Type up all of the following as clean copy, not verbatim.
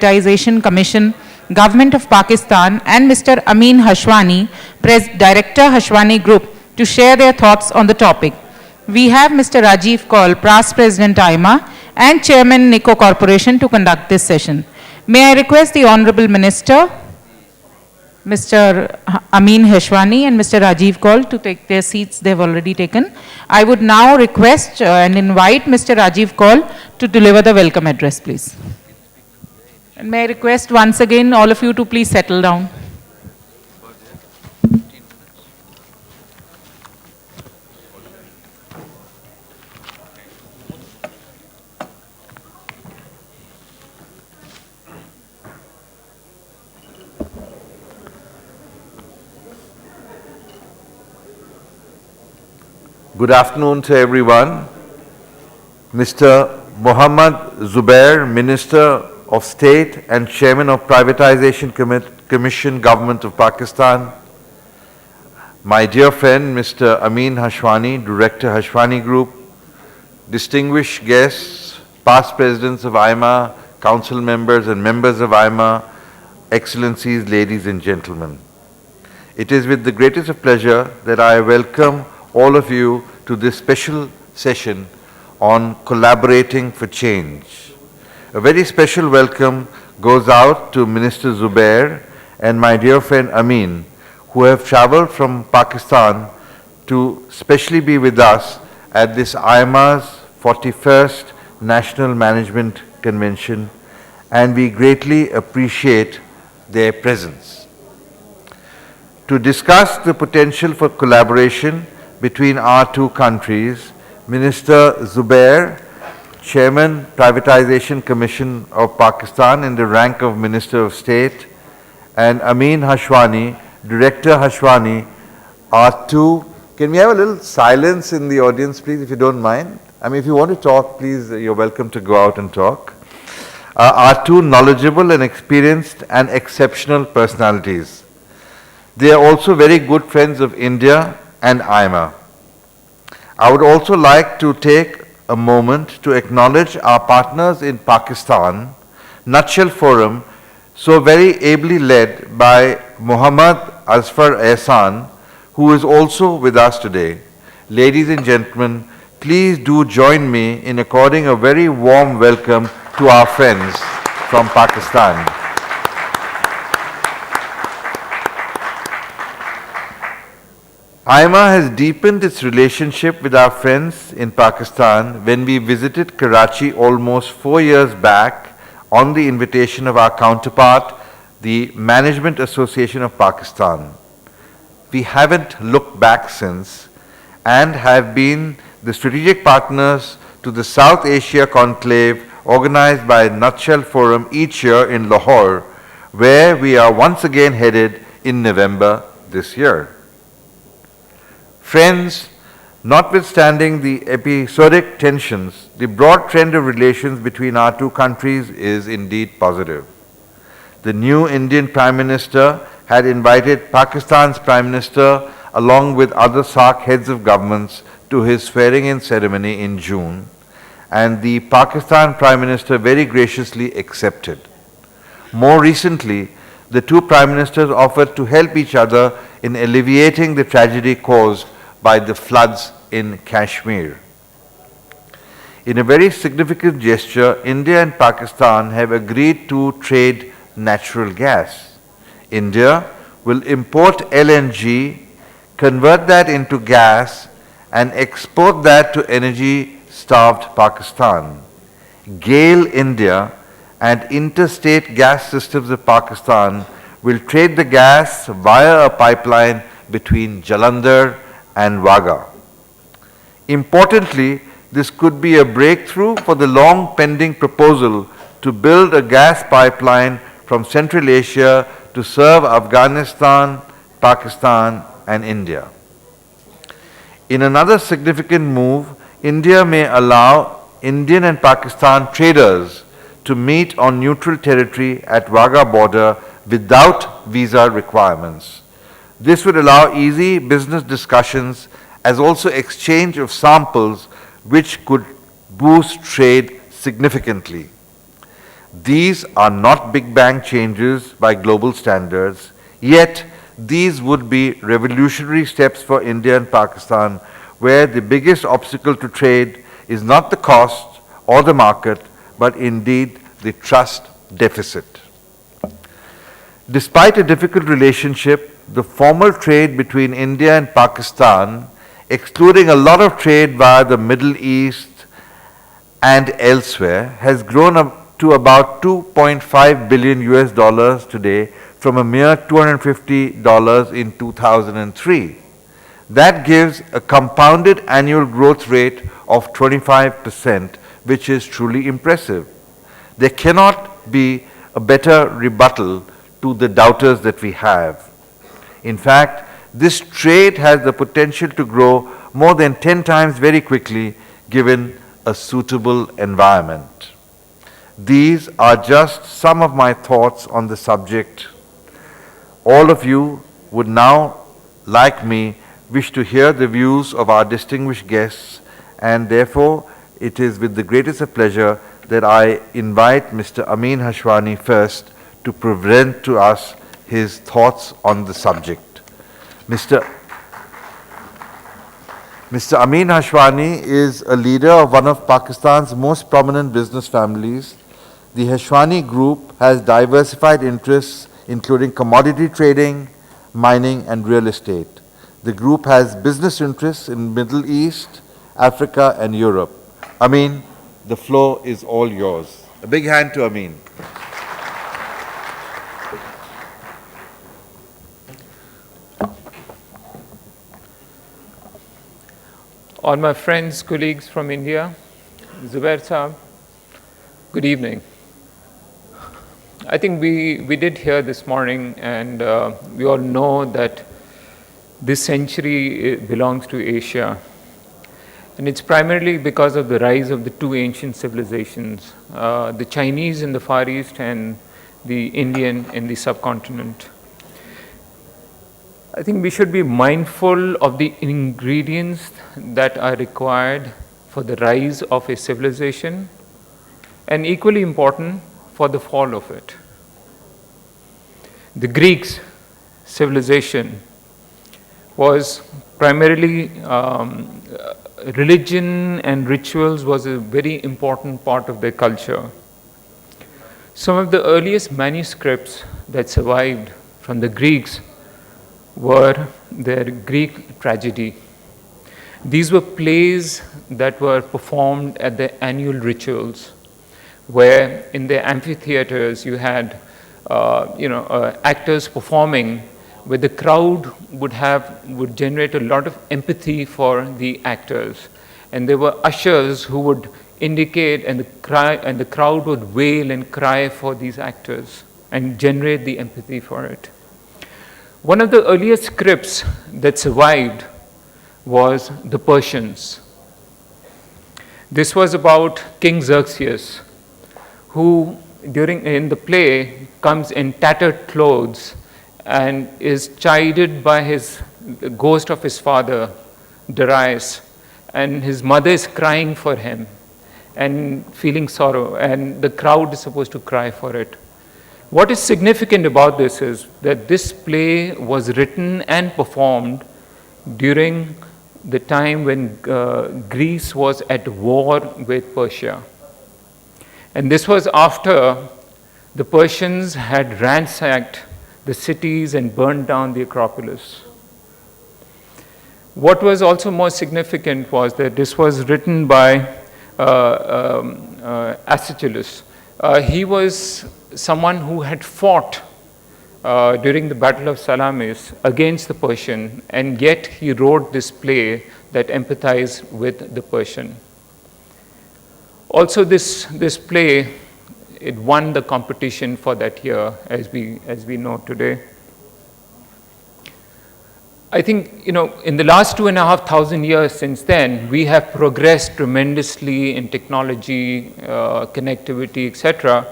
Privatization Commission, Government of Pakistan, and Mr. Amin Hashwani, Director Hashwani Group, to share their thoughts on the topic. We have Mr. Rajiv Kaul, past President IMA, and Chairman NICO Corporation to conduct this session. May I request the Honorable Minister, Mr. Amin Hashwani and Mr. Rajiv Kaul to take their seats they have already taken. I would now request and invite Mr. Rajiv Kaul to deliver the welcome address, please. And may I request once again all of you to please settle down. Good afternoon to everyone. Mr. Mohammad Zubair, Minister of State and Chairman of Privatization Commission, Government of Pakistan. My dear friend, Mr. Amin Hashwani, Director Hashwani Group. Distinguished guests, past presidents of IMA, council members and members of IMA, excellencies, ladies and gentlemen. It is with the greatest of pleasure that I welcome all of you to this special session on collaborating for change. A very special welcome goes out to Minister Zubair and my dear friend Amin, who have traveled from Pakistan to specially be with us at this IMA's 41st National Management Convention, and we greatly appreciate their presence. To discuss the potential for collaboration between our two countries, Minister Zubair, Chairman, Privatization Commission of Pakistan in the rank of Minister of State, and Amin Hashwani, Director Hashwani, are two. Can we have a little silence in the audience, please, if you don't mind? I mean, if you want to talk, please, you're welcome to go out and talk. Are two knowledgeable and experienced and exceptional personalities. They are also very good friends of India and IMA. I would also like to take a moment to acknowledge our partners in Pakistan, Nutshell Forum, so very ably led by Muhammad Asfar Ehsan, who is also with us today. Ladies and gentlemen, please do join me in according a very warm welcome to our friends from Pakistan. IMA has deepened its relationship with our friends in Pakistan when we visited Karachi almost 4 years back on the invitation of our counterpart, the Management Association of Pakistan. We haven't looked back since and have been the strategic partners to the South Asia Conclave organized by Nutshell Forum each year in Lahore, where we are once again headed in November this year. Friends, notwithstanding the episodic tensions, the broad trend of relations between our two countries is indeed positive. The new Indian Prime Minister had invited Pakistan's Prime Minister along with other SAARC heads of governments to his swearing-in ceremony in June, and the Pakistan Prime Minister very graciously accepted. More recently, the two Prime Ministers offered to help each other in alleviating the tragedy caused by the floods in Kashmir. In a very significant gesture, India and Pakistan have agreed to trade natural gas. India will import LNG, convert that into gas, and export that to energy-starved Pakistan. GAIL India and Interstate Gas Systems of Pakistan will trade the gas via a pipeline between Jalandhar and Wagah. Importantly, this could be a breakthrough for the long pending proposal to build a gas pipeline from Central Asia to serve Afghanistan, Pakistan and India. In another significant move, India may allow Indian and Pakistan traders to meet on neutral territory at Wagah border without visa requirements. This would allow easy business discussions as also exchange of samples which could boost trade significantly. These are not big bang changes by global standards, yet these would be revolutionary steps for India and Pakistan, where the biggest obstacle to trade is not the cost or the market, but indeed the trust deficit. Despite a difficult relationship, the formal trade between India and Pakistan, excluding a lot of trade via the Middle East and elsewhere, has grown up to about 2.5 billion US dollars today from a mere $250 in 2003. That gives a compounded annual growth rate of 25%, which is truly impressive. There cannot be a better rebuttal to the doubters that we have. In fact, this trade has the potential to grow more than 10 times very quickly given a suitable environment. These are just some of my thoughts on the subject. All of you would now, like me, wish to hear the views of our distinguished guests, and therefore it is with the greatest of pleasure that I invite Mr. Amin Hashwani first to present to us his thoughts on the subject. Mr. Amin Hashwani is a leader of one of Pakistan's most prominent business families. The Hashwani Group has diversified interests including commodity trading, mining and real estate. The group has business interests in Middle East, Africa and Europe. Amin, the floor is all yours. A big hand to Amin. All my friends, colleagues from India, Zubair Saab, good evening. I think we did hear this morning, and we all know that this century belongs to Asia. And it's primarily because of the rise of the two ancient civilizations, the Chinese in the Far East and the Indian in the subcontinent. I think we should be mindful of the ingredients that are required for the rise of a civilization, and equally important, for the fall of it. The Greeks' civilization was primarily religion and rituals was a very important part of their culture. Some of the earliest manuscripts that survived from the Greeks were their Greek tragedy. These were plays that were performed at the annual rituals, where in the amphitheaters you had actors performing, where the crowd would generate a lot of empathy for the actors, and there were ushers who would indicate, and the crowd would wail and cry for these actors and generate the empathy for it. One of the earliest scripts that survived was the Persians. This was about King Xerxes, who in the play comes in tattered clothes and is chided by the ghost of his father, Darius, and his mother is crying for him and feeling sorrow, and the crowd is supposed to cry for it. What is significant about this is that this play was written and performed during the time when Greece was at war with Persia. And this was after the Persians had ransacked the cities and burned down the Acropolis. What was also more significant was that this was written by Aeschylus. He was someone who had fought during the Battle of Salamis against the Persian, and yet he wrote this play that empathized with the Persian. Also, this play, it won the competition for that year, as we know today. I think, in the last 2,500 years since then, we have progressed tremendously in technology, connectivity, etc.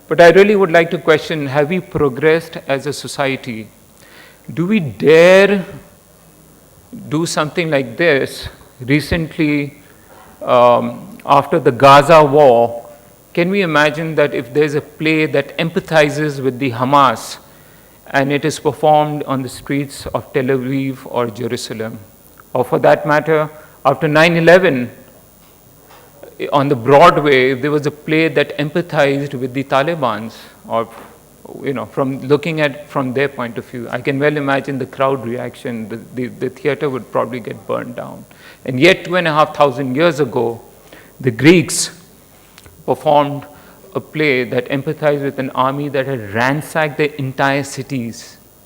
But I really would like to question, have we progressed as a society? Do we dare do something like this? Recently, after the Gaza war Can we imagine that if there's a play that empathizes with the Hamas and it is performed on the streets of Tel Aviv or Jerusalem? Or for that matter, after 9/11, on the Broadway, if there was a play that empathized with the Taliban, or from looking at from their point of view, I can well imagine the crowd reaction. The theater would probably get burned down. And yet, 2,500 years ago, the Greeks performed a play that empathized with an army that had ransacked their entire cities,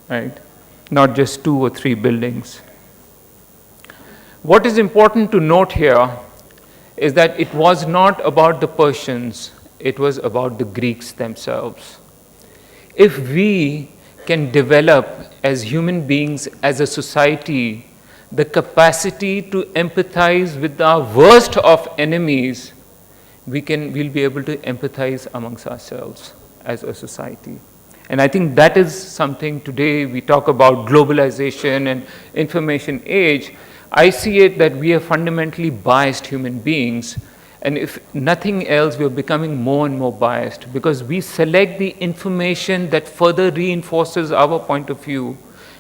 right? Not just 2 or 3 buildings. What is important to note here is that it was not about the Persians, it was about the Greeks themselves. If we can develop as human beings, as a society, the capacity to empathize with our worst of enemies, we'll be able to empathize amongst ourselves as a society. And I think that is something today we talk about globalization and information age. I see it that we are fundamentally biased human beings, and if nothing else, we're becoming more and more biased because we select the information that further reinforces our point of view.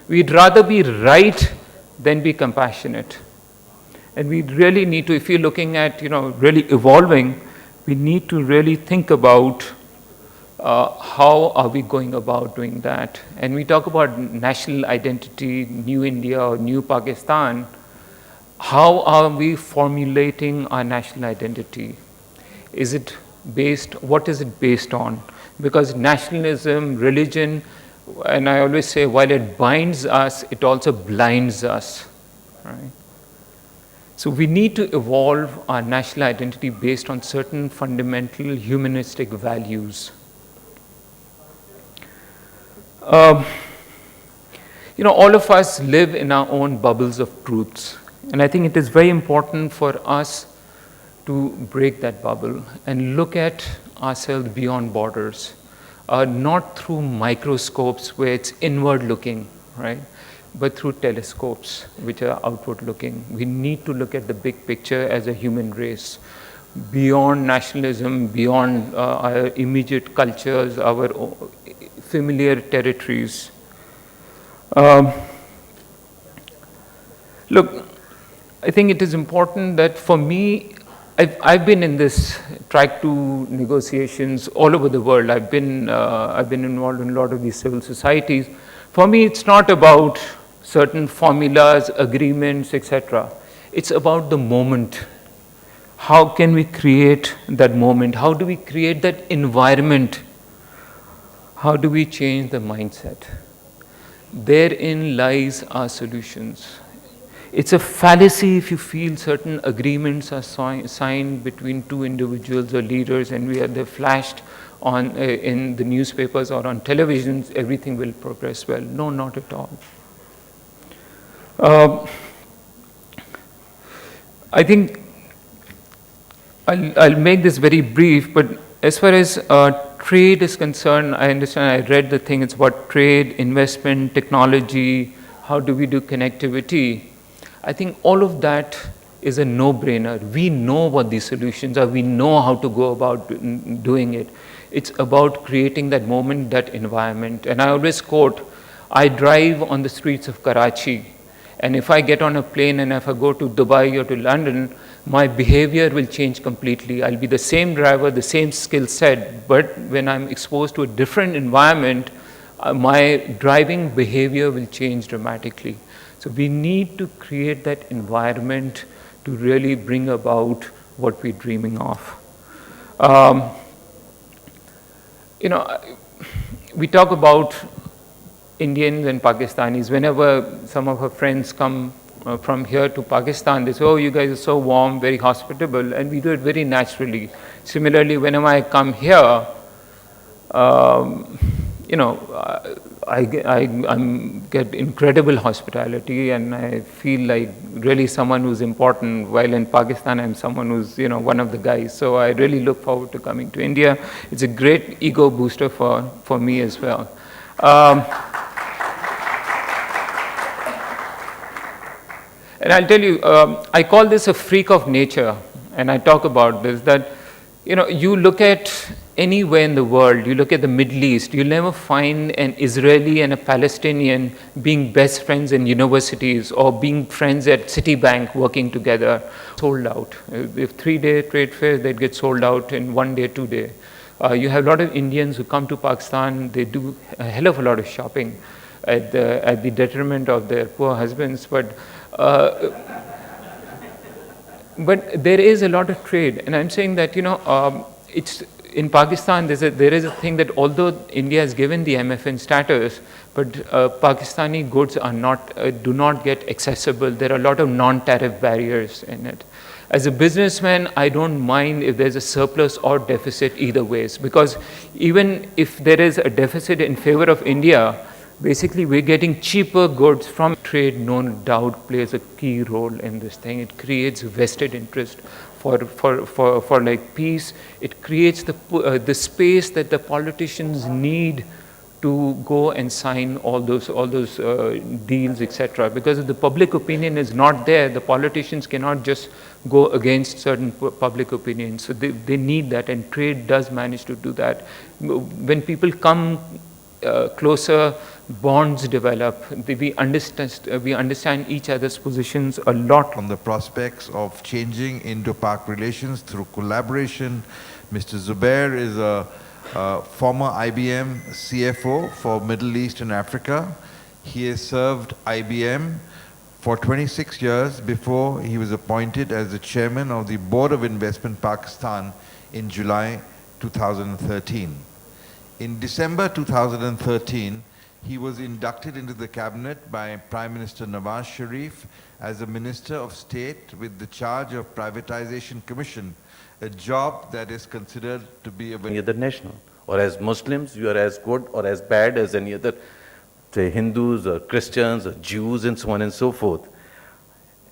We'd rather be right than be compassionate. And we really need to, if you're looking at, really evolving, we need to really think about how are we going about doing that. And we talk about national identity, New India or New Pakistan. How are we formulating our national identity? What is it based on? Because nationalism, religion, and I always say, while it binds us, it also blinds us, right? So we need to evolve our national identity based on certain fundamental humanistic values. All of us live in our own bubbles of truths. And I think it is very important for us to break that bubble and look at ourselves beyond borders, not through microscopes where it's inward looking, right? But through telescopes which are outward looking. We need to look at the big picture as a human race, beyond nationalism, beyond our immediate cultures, our familiar territories. Look, I think it is important that for me, I've been in this track 2 negotiations all over the world. I've been involved in a lot of these civil societies. For me, it's not about certain formulas, agreements, etc. It's about the moment. How can we create that moment? How do we create that environment? How do we change the mindset? Therein lies our solutions. It's a fallacy if you feel certain agreements are signed between 2 individuals or leaders and they're flashed on in the newspapers or on televisions, everything will progress well. No, not at all. I think I'll make this very brief, but as far as trade is concerned, I understand, I read the thing, it's about trade, investment, technology, how do we do connectivity. I think all of that is a no-brainer. We know what these solutions are. We know how to go about doing it. It's about creating that moment, that environment. And I always quote, I drive on the streets of Karachi, and if I get on a plane and if I go to Dubai or to London, my behavior will change completely. I'll be the same driver, the same skill set, but when I'm exposed to a different environment, my driving behavior will change dramatically. So we need to create that environment to really bring about what we're dreaming of. We talk about Indians and Pakistanis. Whenever some of our friends come from here to Pakistan, they say, oh, you guys are so warm, very hospitable, and we do it very naturally. Similarly, whenever I come here, I get incredible hospitality, and I feel like really someone who's important, while in Pakistan I'm someone who's one of the guys. So I really look forward to coming to India. It's a great ego booster for me as well. And I'll tell you, I call this a freak of nature, and I talk about this, that You know, you look at anywhere in the world, you look at the Middle East, you'll never find an Israeli and a Palestinian being best friends in universities or being friends at Citibank working together. Sold out. If 3-day trade fair, they'd get sold out in 1 day, 2 day. You have a lot of Indians who come to Pakistan, they do a hell of a lot of shopping at the detriment of their poor husbands. But there is a lot of trade, and I'm saying that, you know, it's in Pakistan. There is a thing that although India has given the MFN status, but Pakistani goods are not do not get accessible. There are a lot of non-tariff barriers in it. As a businessman, I don't mind if there's a surplus or deficit either ways, because even if there is a deficit in favor of India, basically we're getting cheaper goods from trade. No doubt plays a key role in this thing. It creates vested interest for like peace. It creates the space that the politicians need to go and sign all those deals, etc. Because if the public opinion is not there, the politicians cannot just go against certain public opinions. So they need that, and trade does manage to do that. When people come closer, bonds develop. We understand each other's positions a lot. On the prospects of changing Indo-Pak relations through collaboration. Mr. Zubair is a former IBM CFO for Middle East and Africa. He has served IBM for 26 years before he was appointed as the chairman of the Board of Investment Pakistan in July 2013. In December 2013, he was inducted into the cabinet by Prime Minister Nawaz Sharif as a Minister of State with the charge of Privatization Commission, a job that is considered to be a any other national. Or as Muslims, you are as good or as bad as any other, say, Hindus or Christians or Jews and so on and so forth.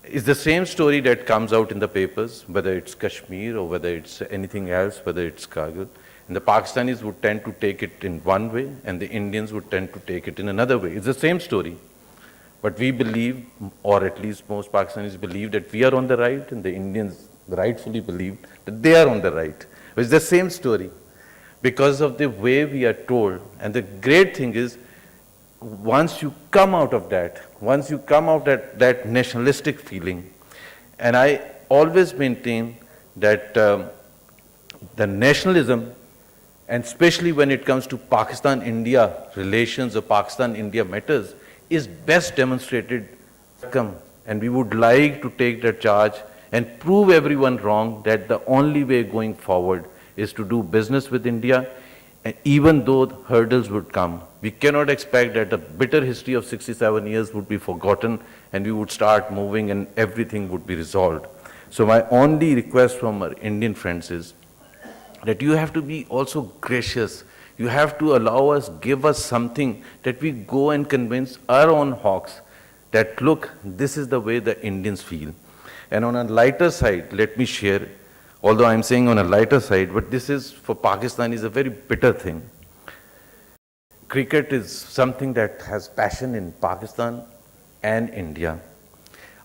It's the same story that comes out in the papers, whether it's Kashmir or whether it's anything else, whether it's Kargil. And the Pakistanis would tend to take it in one way, and the Indians would tend to take it in another way. It's the same story. But we believe, or at least most Pakistanis believe, that we are on the right, and the Indians rightfully believe that they are on the right. It's the same story because of the way we are told. And the great thing is, once you come out of that, once you come out of that nationalistic feeling, and I always maintain that the nationalism, and especially when it comes to Pakistan-India relations or Pakistan-India matters, is best demonstrated. And we would like to take that charge and prove everyone wrong that the only way going forward is to do business with India, and even though hurdles would come. We cannot expect that the bitter history of 67 years would be forgotten and we would start moving and everything would be resolved. So my only request from our Indian friends is that you have to be also gracious. You have to allow us, give us something that we go and convince our own hawks that, look, this is the way the Indians feel. And on a lighter side, let me share, although I'm saying on a lighter side, but this is for Pakistan is a very bitter thing. Cricket is something that has passion in Pakistan and India.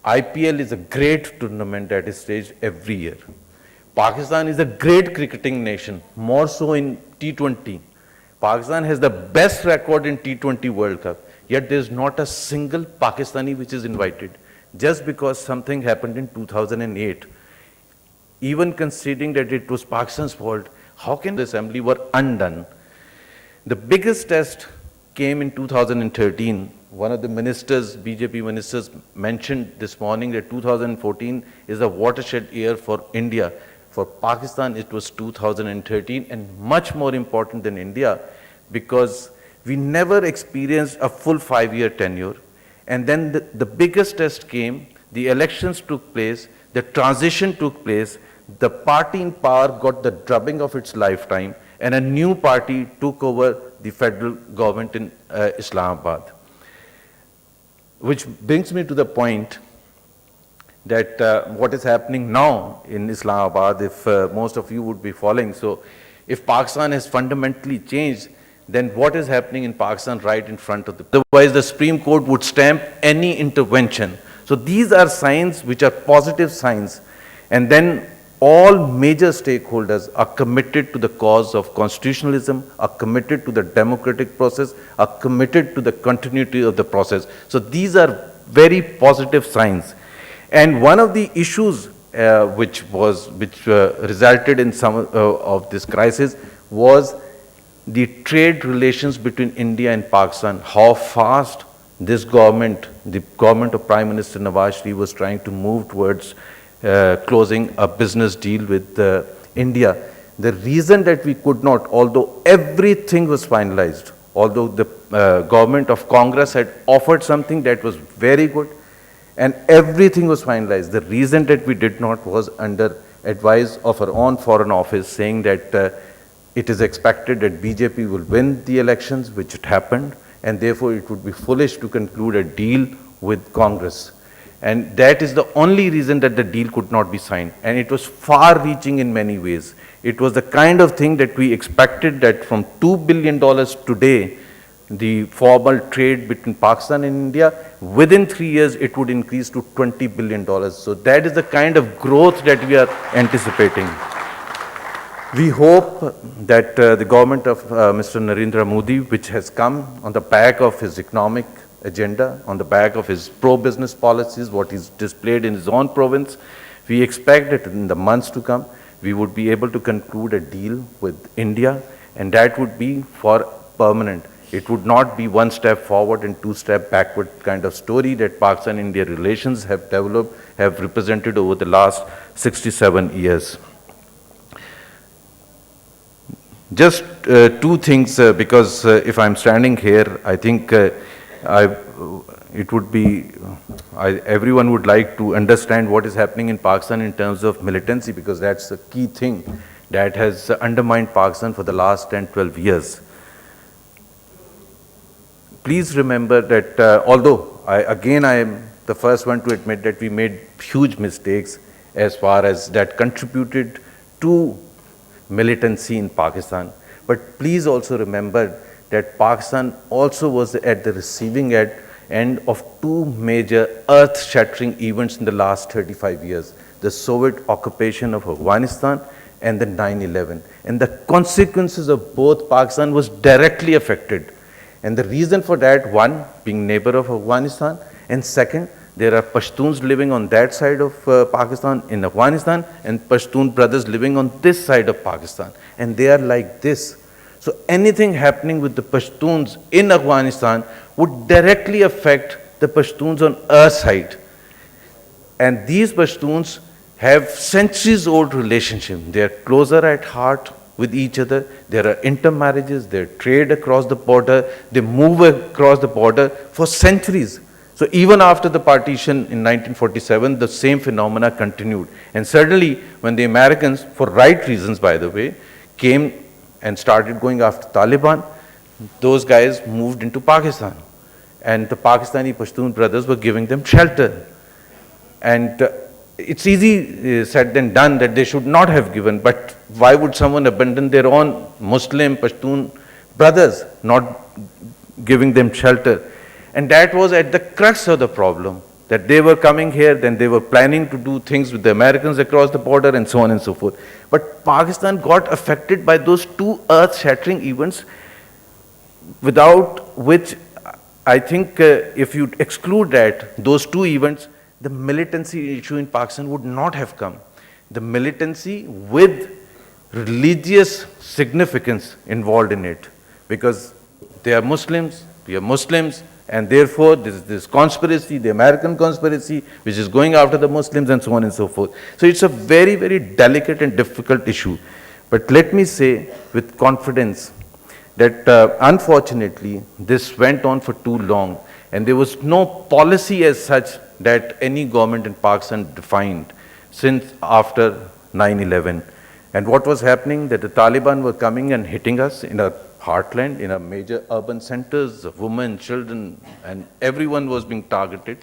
IPL is a great tournament that is staged every year. Pakistan is a great cricketing nation, more so in T20. Pakistan has the best record in T20 World Cup, yet there is not a single Pakistani which is invited, just because something happened in 2008. Even considering that it was Pakistan's fault, how can the assembly were undone? The biggest test came in 2013. One of the ministers, BJP ministers, mentioned this morning that 2014 is a watershed year for India. For Pakistan, it was 2013, and much more important than India, because we never experienced a full 5-year tenure. And then the biggest test came, the elections took place, the transition took place, the party in power got the drubbing of its lifetime, and a new party took over the federal government in Islamabad. Which brings me to the point that what is happening now in Islamabad, if most of you would be following. So if Pakistan has fundamentally changed, then what is happening in Pakistan right in front of the... Otherwise, the Supreme Court would stamp any intervention. So these are signs which are positive signs. And then all major stakeholders are committed to the cause of constitutionalism, are committed to the democratic process, are committed to the continuity of the process. So these are very positive signs. And one of the issues which resulted in some of this crisis was the trade relations between India and Pakistan, how fast this government, the government of Prime Minister Nawaz Sharif, was trying to move towards closing a business deal with India. The reason that we could not, although everything was finalized, although the government of Congress had offered something that was very good and everything was finalized, the reason that we did not was under advice of our own Foreign Office saying that it is expected that BJP will win the elections, which it happened, and therefore it would be foolish to conclude a deal with Congress. And that is the only reason that the deal could not be signed. And it was far-reaching in many ways. It was the kind of thing that we expected that from $2 billion today, the formal trade between Pakistan and India, within 3 years it would increase to $20 billion. So that is the kind of growth that we are anticipating. We hope that the government of Mr. Narendra Modi, which has come on the back of his economic agenda, on the back of his pro-business policies, what he's displayed in his own province, we expect that in the months to come, we would be able to conclude a deal with India, and that would be for permanent. It would not be one step forward and two step backward kind of story that Pakistan-India relations have developed, have represented over the last 67 years. Just two things, because if I'm standing here, I think everyone would like to understand what is happening in Pakistan in terms of militancy, because that's the key thing that has undermined Pakistan for the last 10, 12 years. Please remember that although I am the first one to admit that we made huge mistakes as far as that contributed to militancy in Pakistan, but please also remember that Pakistan also was at the receiving end of two major earth-shattering events in the last 35 years, the Soviet occupation of Afghanistan and the 9/11. And the consequences of both Pakistan was directly affected. And the reason for that, one, being neighbor of Afghanistan, and second, there are Pashtuns living on that side of Pakistan in Afghanistan and Pashtun brothers living on this side of Pakistan. And they are like this. So anything happening with the Pashtuns in Afghanistan would directly affect the Pashtuns on our side. And these Pashtuns have centuries-old relationship. They are closer at heart with each other. There are intermarriages, there are trade across the border, they move across the border for centuries. So even after the partition in 1947, the same phenomena continued. And certainly when the Americans, for right reasons by the way, came and started going after Taliban, those guys moved into Pakistan. And the Pakistani Pashtun brothers were giving them shelter. And it's easy said than done that they should not have given, but why would someone abandon their own Muslim Pashtun brothers, not giving them shelter? And that was at the crux of the problem, that they were coming here, then they were planning to do things with the Americans across the border and so on and so forth. But Pakistan got affected by those two earth-shattering events, without which I think if you exclude that, those two events, the militancy issue in Pakistan would not have come. The militancy with religious significance involved in it, because they are Muslims, we are Muslims, and therefore this conspiracy, the American conspiracy, which is going after the Muslims and so on and so forth. So it's a very, very delicate and difficult issue. But let me say with confidence that unfortunately this went on for too long, and there was no policy as such that any government in Pakistan defined since after 9/11. And what was happening, that the Taliban were coming and hitting us in our heartland, in our major urban centers, women, children, and everyone was being targeted.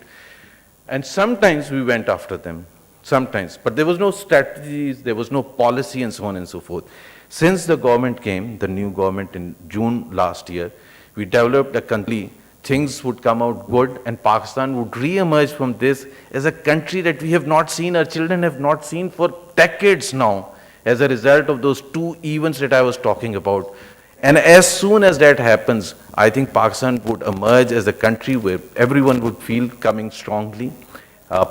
And sometimes we went after them, sometimes, but there was no strategies, there was no policy and so on and so forth. Since the government came, the new government in June last year, we developed a country things would come out good and Pakistan would re-emerge from this as a country that we have not seen, our children have not seen for decades now, as a result of those two events that I was talking about. And as soon as that happens, I think Pakistan would emerge as a country where everyone would feel coming strongly.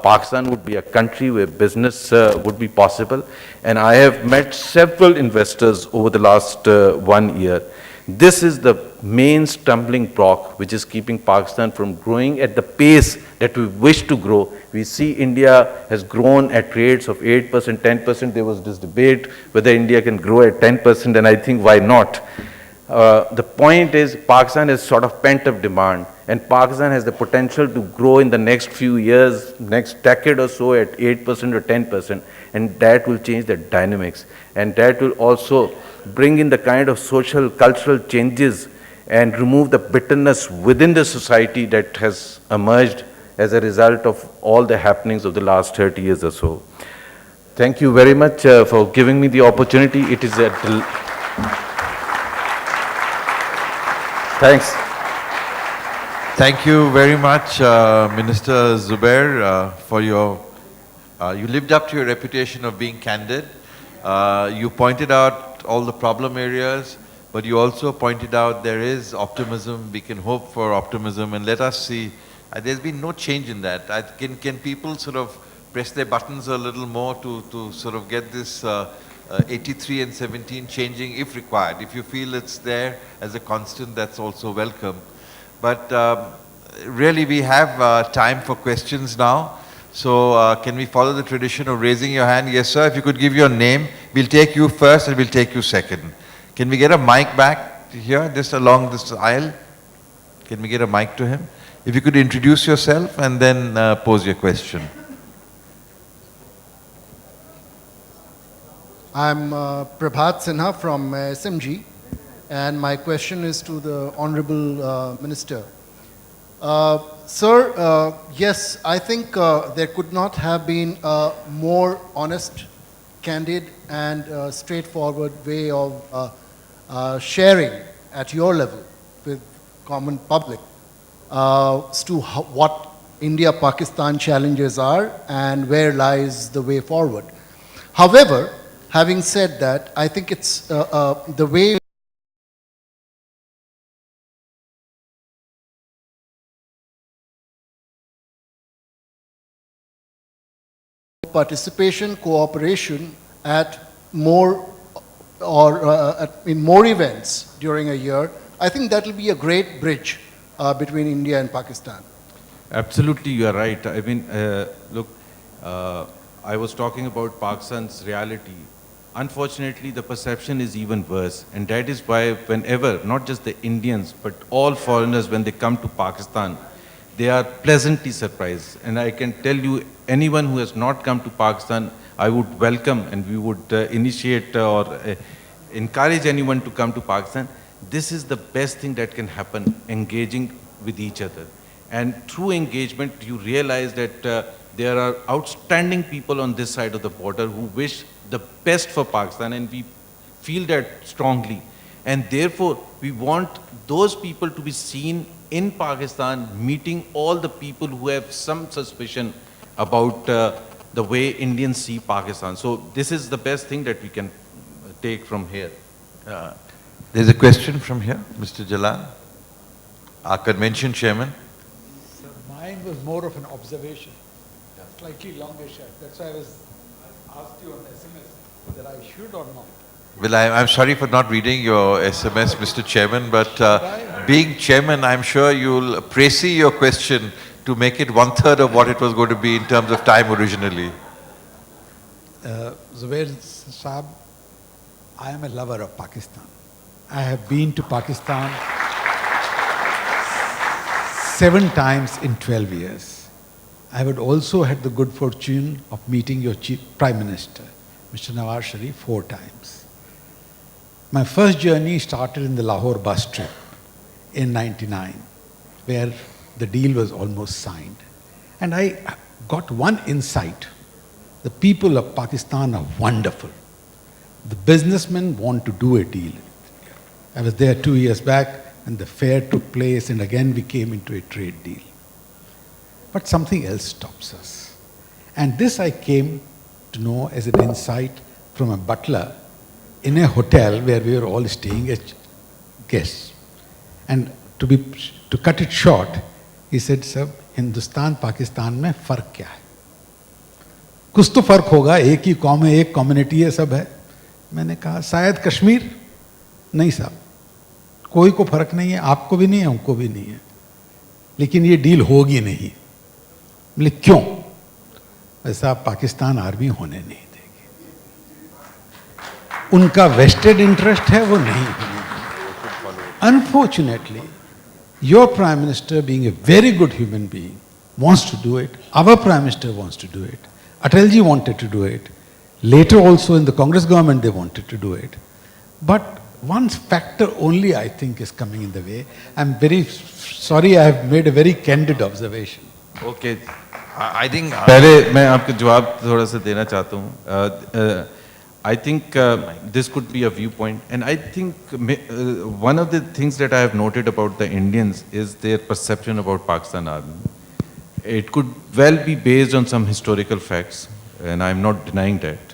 Pakistan would be a country where business would be possible. And I have met several investors over the last 1 year. This is the main stumbling block which is keeping Pakistan from growing at the pace that we wish to grow. We see India has grown at rates of 8%, 10%. There was this debate whether India can grow at 10%, and I think why not? The point is Pakistan has sort of pent-up demand, and Pakistan has the potential to grow in the next few years, next decade or so at 8% or 10%, and that will change the dynamics. And that will also bring in the kind of social, cultural changes and remove the bitterness within the society that has emerged as a result of all the happenings of the last 30 years or so. Thank you very much for giving me the opportunity. It is a Thanks. Thank you very much, Minister Zubair, for your, you lived up to your reputation of being candid. You pointed out all the problem areas, but you also pointed out there is optimism, we can hope for optimism, and let us see. There's been no change in that. Can people sort of press their buttons a little more to sort of get this 83 and 17 changing if required? If you feel it's there as a constant, that's also welcome. But really we have time for questions now. So can we follow the tradition of raising your hand? Yes, sir. If you could give your name, we'll take you first and we'll take you second. Can we get a mic back here, just along this aisle? Can we get a mic to him? If you could introduce yourself and then pose your question. I'm Prabhat Sinha from SMG, and my question is to the Honorable Minister. Sir, yes, I think there could not have been a more honest, candid and straightforward way of sharing at your level with common public as to what India-Pakistan challenges are and where lies the way forward. However, having said that, I think it's the way participation, cooperation at more or in more events during a year, I think that will be a great bridge between India and Pakistan. Absolutely, you are right. I mean, look, I was talking about Pakistan's reality. Unfortunately, the perception is even worse. And that is why whenever, not just the Indians, but all foreigners, when they come to Pakistan, they are pleasantly surprised. And I can tell you, anyone who has not come to Pakistan, I would welcome and we would initiate or encourage anyone to come to Pakistan. This is the best thing that can happen, engaging with each other. And through engagement, you realize that there are outstanding people on this side of the border who wish the best for Pakistan, and we feel that strongly. And therefore, we want those people to be seen in Pakistan, meeting all the people who have some suspicion about the way Indians see Pakistan. So this is the best thing that we can take from here. There's a question from here, Mr. Jalan, our convention chairman. Sir, mine was more of an observation, slightly longer shot. That's why I asked you on SMS whether I should or not. Well, I'm sorry for not reading your SMS, Mr. Chairman, but being chairman, I'm sure you'll précis your question to make it 1/3 of what it was going to be in terms of time originally. Zubair Saab, I am a lover of Pakistan. I have been to Pakistan 7 times in 12 years. I would also had the good fortune of meeting your Prime Minister, Mr. Nawaz Sharif, 4 times. My first journey started in the Lahore bus trip in '99, where the deal was almost signed. And I got one insight. The people of Pakistan are wonderful. The businessmen want to do a deal. I was there 2 years back. and the fair took place, and again we came into a trade deal. But something else stops us. And this I came to know as an insight from a butler in a hotel where we were all staying as guests. And to cut it short, he said, "Sir, Hindustan Pakistan में फर्क क्या है? कुछ तो फर्क होगा, एक ही कौम है, एक कम्युनिटी है, सब है." मैंने कहा, शायद कश्मीर? नहीं साहब, कोई को फर्क नहीं है, आपको भी नहीं है, हमको भी नहीं है, लेकिन ये डील होगी नहीं। बोले क्यों? वैसा पाकिस्तान आर्मी होने नहीं देगी, उनका वेस्टेड इंटरेस्ट है, वो नहीं होने देगी। Unfortunately your Prime Minister, being a very good human being, wants to do it. Our Prime Minister wants to do it. Atalji wanted to do it. Later also in the Congress government they wanted to do it. But one factor only I think is coming in the way. I'm very sorry, I have made a very candid observation. Okay, I think पहले मैं आपको जवाब थोड़ा सा देना चाहता हूँ. I think this could be a viewpoint, and I think one of the things that I have noted about the Indians is their perception about Pakistan Army. It could well be based on some historical facts, and I'm not denying that.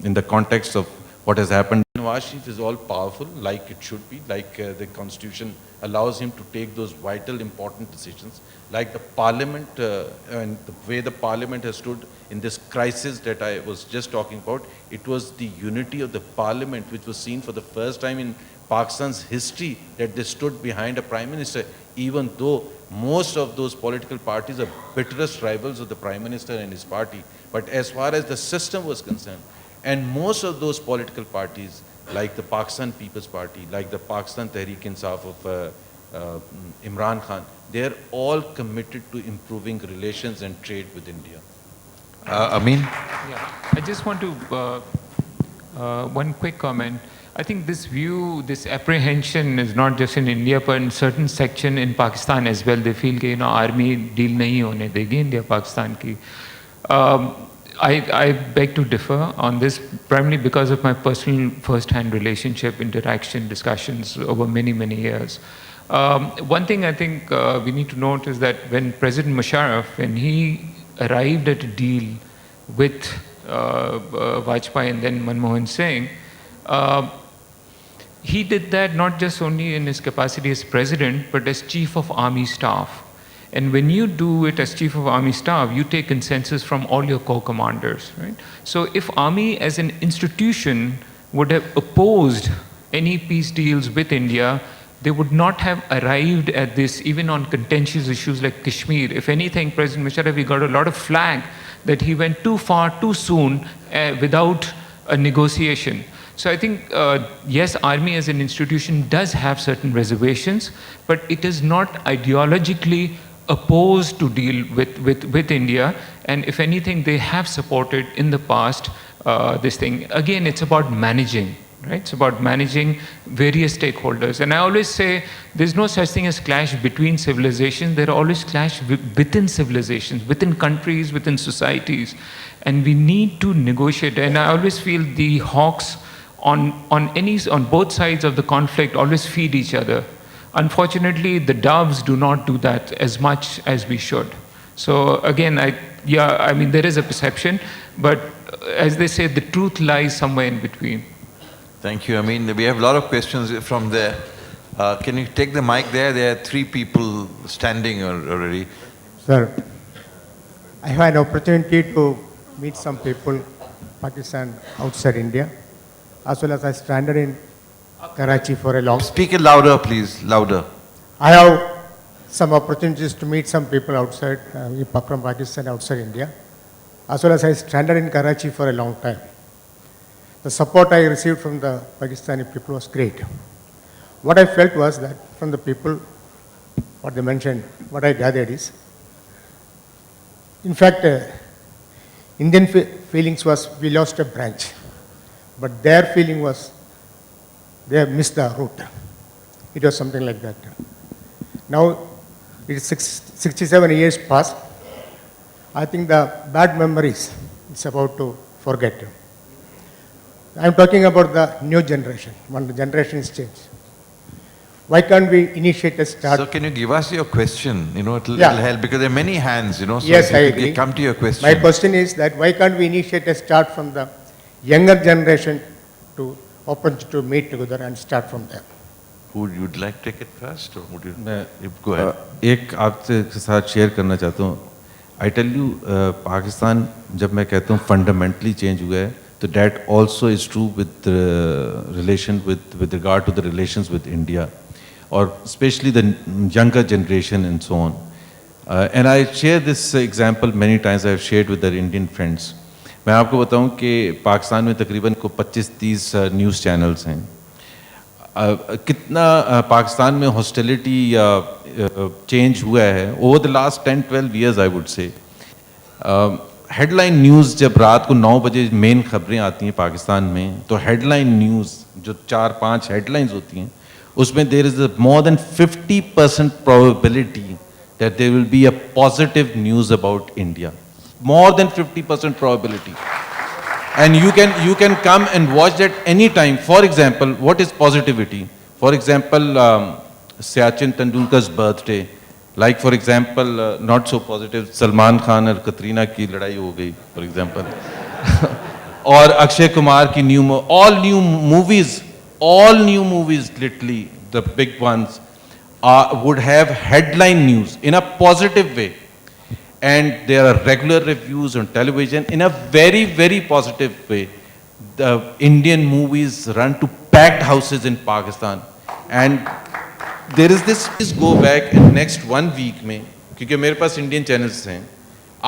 In the context of what has happened, Nawaz Sharif is all powerful, like it should be, like the constitution allows him to take those vital, important decisions, like the parliament and the way the parliament has stood in this crisis that I was just talking about. It was the unity of the parliament which was seen for the first time in Pakistan's history, that they stood behind a prime minister, even though most of those political parties are bitterest rivals of the prime minister and his party. But as far as the system was concerned, and most of those political parties, like the Pakistan People's Party, like the Pakistan Tehreek-e-Insaf of Imran Khan, they're all committed to improving relations and trade with India. Amin? Yeah, I just want to, one quick comment. I think this view, this apprehension is not just in India, but in certain section in Pakistan as well. They feel that, army deal nahi hone degi India-Pakistan ki. I beg to differ on this, primarily because of my personal first-hand relationship, interaction, discussions over many, many years. One thing I think we need to note is that when President Musharraf, when he arrived at a deal with Vajpayee and then Manmohan Singh, he did that not just only in his capacity as president, but as chief of army staff. And when you do it as chief of army staff, you take consensus from all your corps commanders, right? So if army as an institution would have opposed any peace deals with India, they would not have arrived at this, even on contentious issues like Kashmir. If anything, President Musharraf, he got a lot of flack that he went too far, too soon, without a negotiation. So I think, yes, army as an institution does have certain reservations, but it is not ideologically opposed to deal with India. And if anything, they have supported in the past this thing. Again, it's about managing. Right? It's about managing various stakeholders. And I always say there's no such thing as clash between civilizations. There are always clash within civilizations, within countries, within societies. And we need to negotiate. And I always feel the hawks on both sides of the conflict always feed each other. Unfortunately, the doves do not do that as much as we should. So again, there is a perception, but as they say, the truth lies somewhere in between. Thank you. We have a lot of questions from there. Can you take the mic there? There are 3 people standing already. Sir, I had an opportunity to meet some people, Pakistan outside India, as well as I stranded in Karachi for a long. Speak it louder, please. Louder. I have some opportunities to meet some people outside, from Pakistan outside India, as well as I stranded in Karachi for a long time. The support I received from the Pakistani people was great. What I felt was that from the people, what they mentioned, what I gathered is, in fact, Indian feelings was we lost a branch, but their feeling was they have missed the route. It was something like that. Now, it is 67 years past. I think the bad memories it's about to forget. I'm talking about the new generation, when the generation is changed. why can't we initiate a start? So can you give us your question? It'll Yeah. help because there are many hands, so Yes, if I you could agree. come to your question. My question is that why can't we initiate a start from the younger generation to open to meet together and start from there? Would you like to take it first or would you? मैं Go ahead. एक आपसे के साथ share करना चाहता हूँ. I tell you Pakistan जब मैं कहता हूँ फंडामेंटली चेंज हुआ है तो that also is true with relation with regard to the relations with India और especially the younger generation and so on. And I share this example many times I have shared with their Indian friends. मैं आपको बताऊं कि पाकिस्तान में तकरीबन को 25-30 news channels हैं. कितना पाकिस्तान में हॉस्टिलिटी चेंज हुआ है over the last 10-12 years I would say. Headline news जब रात को 9 बजे मेन खबरें आती हैं पाकिस्तान में तो हेडलाइन न्यूज़ जो 4-5 हेडलाइंस होती हैं उसमें there is more than 50% probability that there will be a positive news about India. More than 50% probability. And you can come and watch that any time. For example, what is positivity? For example, Sachin Tendulkar's birthday. Like for example, not so positive, Salman Khan और कतरीना की लड़ाई हो गई, for example. और अक्षय कुमार की all new movies, literally, the big ones, would have headline news in a positive way. And there are regular reviews on television in a very, very positive way. The Indian movies run to packed houses in Pakistan. And there is this, please go back in next 1 week में, क्योंकि मेरे पास Indian channels हैं,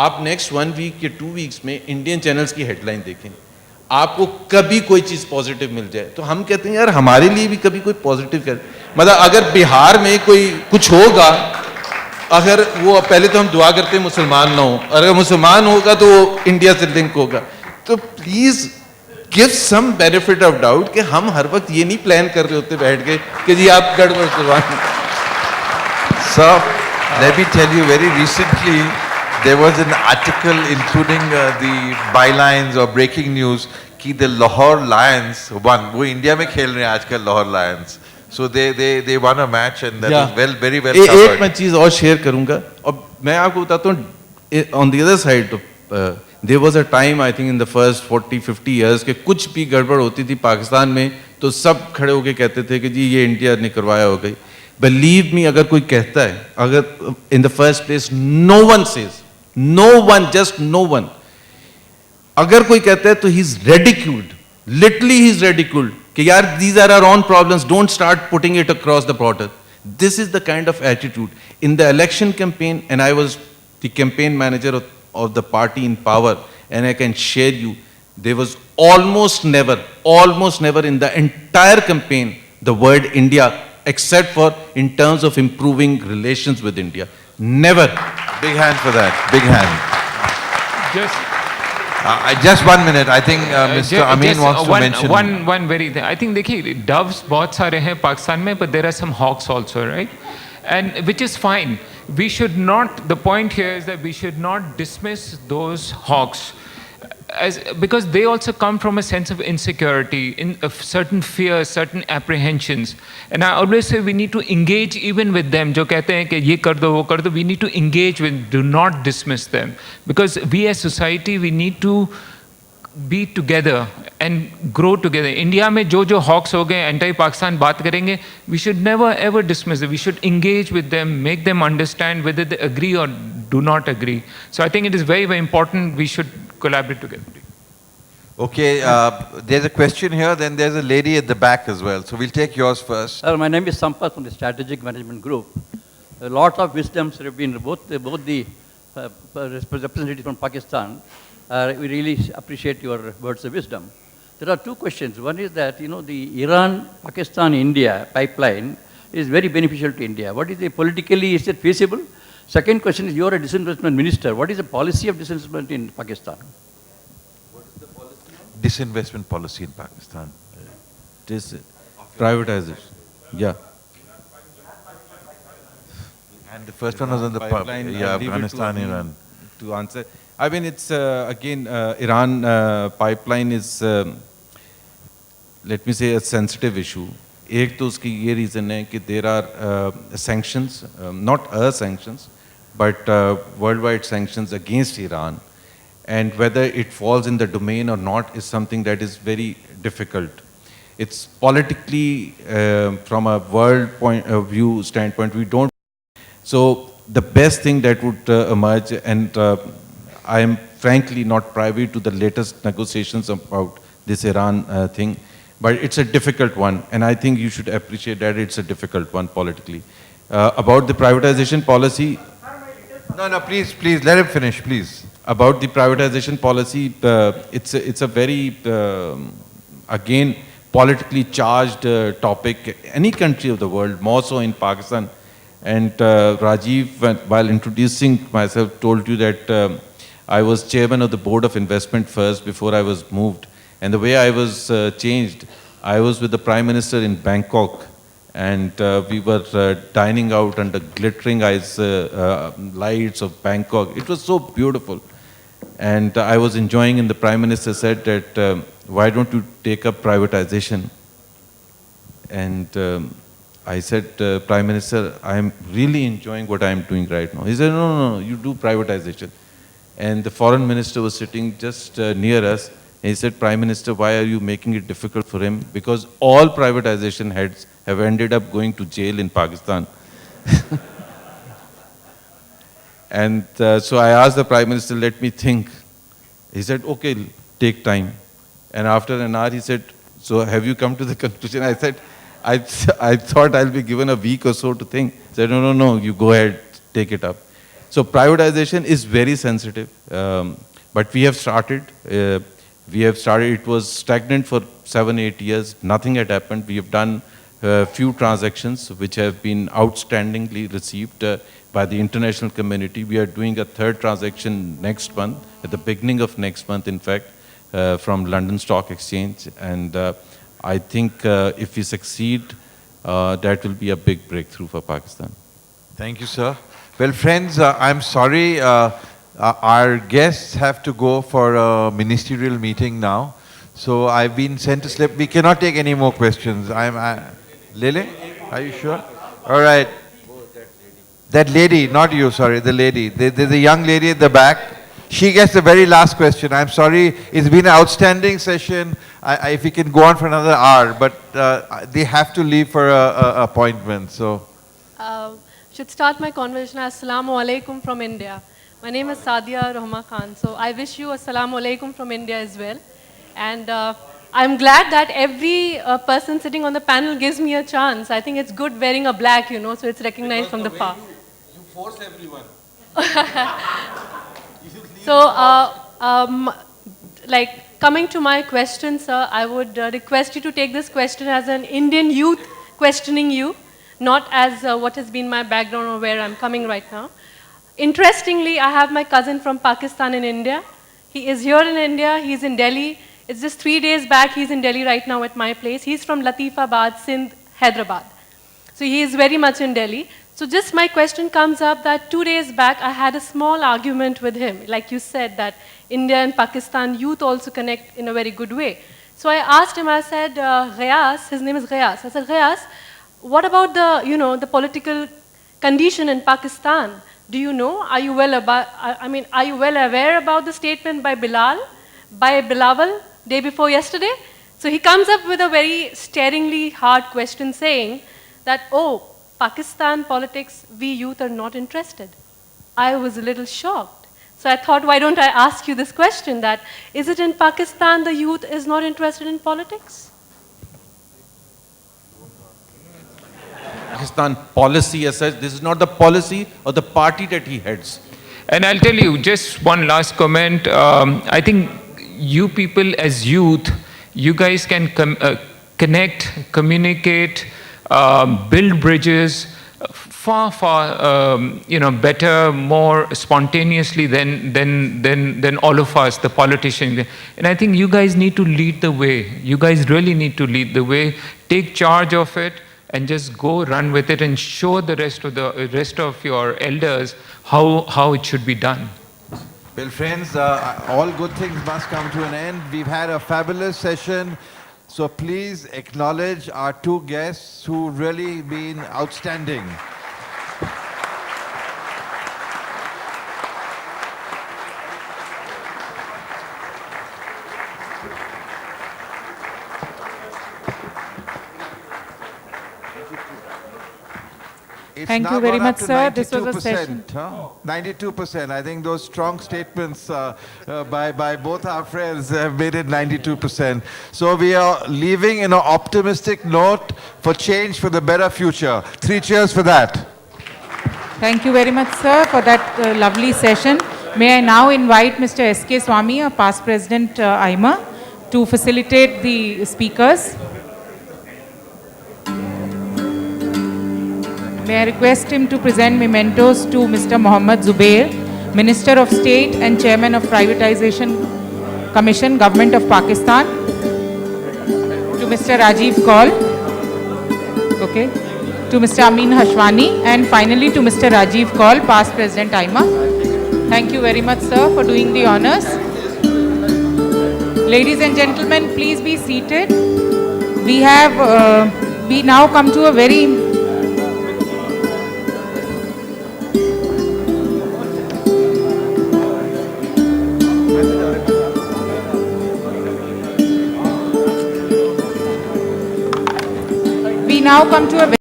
आप next 1 week या 2 weeks में Indian channels की headline देखें, आपको कभी कोई चीज़ पॉजिटिव मिल जाए तो हम कहते हैं यार हमारे लिए भी कभी कोई पॉजिटिव कर, मतलब अगर बिहार में कोई कुछ होगा, अगर वो पहले तो हम दुआ करते हैं मुसलमान ना हो, अगर मुसलमान होगा तो इंडिया से लिंक होगा. तो please give some benefit of doubt कि हम हर वक्त ये नहीं प्लान कर रहे होते बैठ के कि जी आप गड़बड़ करवा. Sir, let me tell you, very recently there was an article including the bylines or breaking news कि the Lahore Lions won. वो इंडिया में खेल रहे हैं आजकल Lahore Lions. So they won a match and that was very well covered. एक मैं चीज़ और शेयर करूंगा और मैं आपको बताता हूँ on the other side there was a time I think in the first 40-50 years कि कुछ भी गड़बड़ होती थी पाकिस्तान में तो सब खड़े होके कहते थे कि जी ये इंडिया ने करवाया हो गई. Believe me, अगर कोई कहता है, अगर in the first place no one says, no one, just no one, अगर कोई कहता है तो he is ridiculed, literally he is ridiculed कि यार these are our own problems, don't start putting it across the border. This is the kind of attitude. In the election campaign, and I was the campaign manager of the party in power, and I can share you, there was almost never in the entire campaign the word India, except for in terms of improving relations with India. Never. Big hand for that, big hand. Just Just 1 minute, I think Mr. Amin wants to mention. One very thing. I think देखिए doves बहुत सारे हैं पाकिस्तान में, but there are some hawks also, right? And which is fine. We should not. The point here is that we should not dismiss those hawks, because they also come from a sense of insecurity, of certain fears, certain apprehensions. And I always say we need to engage even with them. जो कहते हैं कि ये कर दो वो कर दो, we need to engage with, do not dismiss them. Because we as society, we need to be together and grow together. India में जो hawks हो गए, anti-Pakistan बात करेंगे, we should never ever dismiss them. We should engage with them, make them understand whether they agree or do not agree. So I think it is very, very important we should collaborate together. Okay, there's a question here, then there's a lady at the back as well. So we'll take yours first. Sir, my name is Sampath from the Strategic Management Group. A lot of wisdoms have been, both the representatives from Pakistan, we really appreciate your words of wisdom. There are two questions. One is that, the Iran-Pakistan-India pipeline is very beneficial to India. What is the politically, is it feasible? Second question is, you are a disinvestment minister. What is the policy of disinvestment in Pakistan? What is the policy? Disinvestment policy in Pakistan. Privatization. Yeah. And the first one was on the pipeline. Afghanistan, Iran. To answer, I mean, it's again, Iran pipeline is, let me say, a sensitive issue. एक तो उसकी ये reason है कि there are sanctions, not sanctions, but worldwide sanctions against Iran. And whether it falls in the domain or not is something that is very difficult. It's politically, from a world point of view standpoint, we don't. So the best thing that would emerge, and I am frankly not privy to the latest negotiations about this Iran thing, but it's a difficult one, and I think you should appreciate that it's a difficult one politically. About the privatization policy. No, please, let him finish, please. About the privatization policy, it's a very, again, politically charged topic. Any country of the world, more so in Pakistan. And Rajiv, while introducing myself, told you that I was chairman of the board of investment first before I was moved. And the way I was changed, I was with the Prime Minister in Bangkok, and we were dining out under glittering lights of Bangkok. It was so beautiful. And I was enjoying, and the Prime Minister said that, why don't you take up privatization? And I said, Prime Minister, I'm really enjoying what I'm doing right now. He said, no, you do privatization. And the foreign minister was sitting just near us. And he said, Prime Minister, why are you making it difficult for him? Because all privatization heads have ended up going to jail in Pakistan. And so I asked the Prime Minister, let me think. He said, okay, take time. And after an hour, he said, so have you come to the conclusion? I said, I thought I'll be given a week or so to think. He said, no, you go ahead, take it up. So privatization is very sensitive, but we have started. It was stagnant for 7-8 years. Nothing had happened. We have done a few transactions which have been outstandingly received by the international community. We are doing a third transaction next month, at the beginning of next month, in fact, from London Stock Exchange. And I think if we succeed, that will be a big breakthrough for Pakistan. Thank you, sir. Well, friends, I'm sorry. Our guests have to go for a ministerial meeting now. So I've been sent a slip. We cannot take any more questions. Lele, are you sure? All right. That lady, not you, sorry, the lady. There's a young lady at the back. She gets the very last question. I'm sorry, it's been an outstanding session. If we can go on for another hour, but they have to leave for an appointment, so. Should start my conversation. Assalamu alaikum from India. My name is Sadia Rahma Khan. So I wish you assalamu alaikum from India as well. And I'm glad that every person sitting on the panel gives me a chance. I think it's good wearing a black, so it's recognized from the far. You force everyone. So, coming to my question, sir, I would request you to take this question as an Indian youth questioning you, not as what has been my background or where I'm coming right now. Interestingly, I have my cousin from Pakistan in India. He is here in India, he's in Delhi. It's just 3 days back, he's in Delhi right now at my place. He's from Latifabad, Sindh, Hyderabad. So he is very much in Delhi. So just my question comes up that 2 days back, I had a small argument with him. Like you said, that India and Pakistan youth also connect in a very good way. So I asked him, I said, Ghayas, his name is Ghayas. I said, Ghayas, what about the political condition in Pakistan? Do you know? Are you well aware about the statement by Bilal, by Bilawal, day before yesterday? So he comes up with a very staringly hard question saying that, oh, Pakistan politics, we youth are not interested. I was a little shocked. So I thought, why don't I ask you this question, that is it in Pakistan the youth is not interested in politics? Pakistan policy as such, this is not the policy of the party that he heads. And I'll tell you, just one last comment. I think you people as youth, you guys can connect, communicate, build bridges far better, more spontaneously than all of us, the politicians. And I think you guys need to lead the way. You guys really need to lead the way. Take charge of it and just go run with it and show the rest of your elders how it should be done. Well, friends, all good things must come to an end. We've had a fabulous session. So please acknowledge our two guests who really been outstanding. It's Thank now you very gone up much, to sir. This was a 92%, session. huh? 92%. I think those strong statements by both our friends have made it 92%. So we are leaving in an optimistic note for change for the better future. 3 cheers for that. Thank you very much, sir, for that lovely session. May I now invite Mr. S.K. Swami, a past president, IMA, to facilitate the speakers. May I request him to present mementos to Mr. Mohammad Zubair, Minister of State and Chairman of Privatization Commission, Government of Pakistan, to Mr. Rajiv Kaul, okay, to Mr. Amin Hashwani, and finally to Mr. Rajiv Kaul, past President IMA. Thank you very much, sir, for doing the honors. Ladies and gentlemen, please be seated. We now come to a very now come to a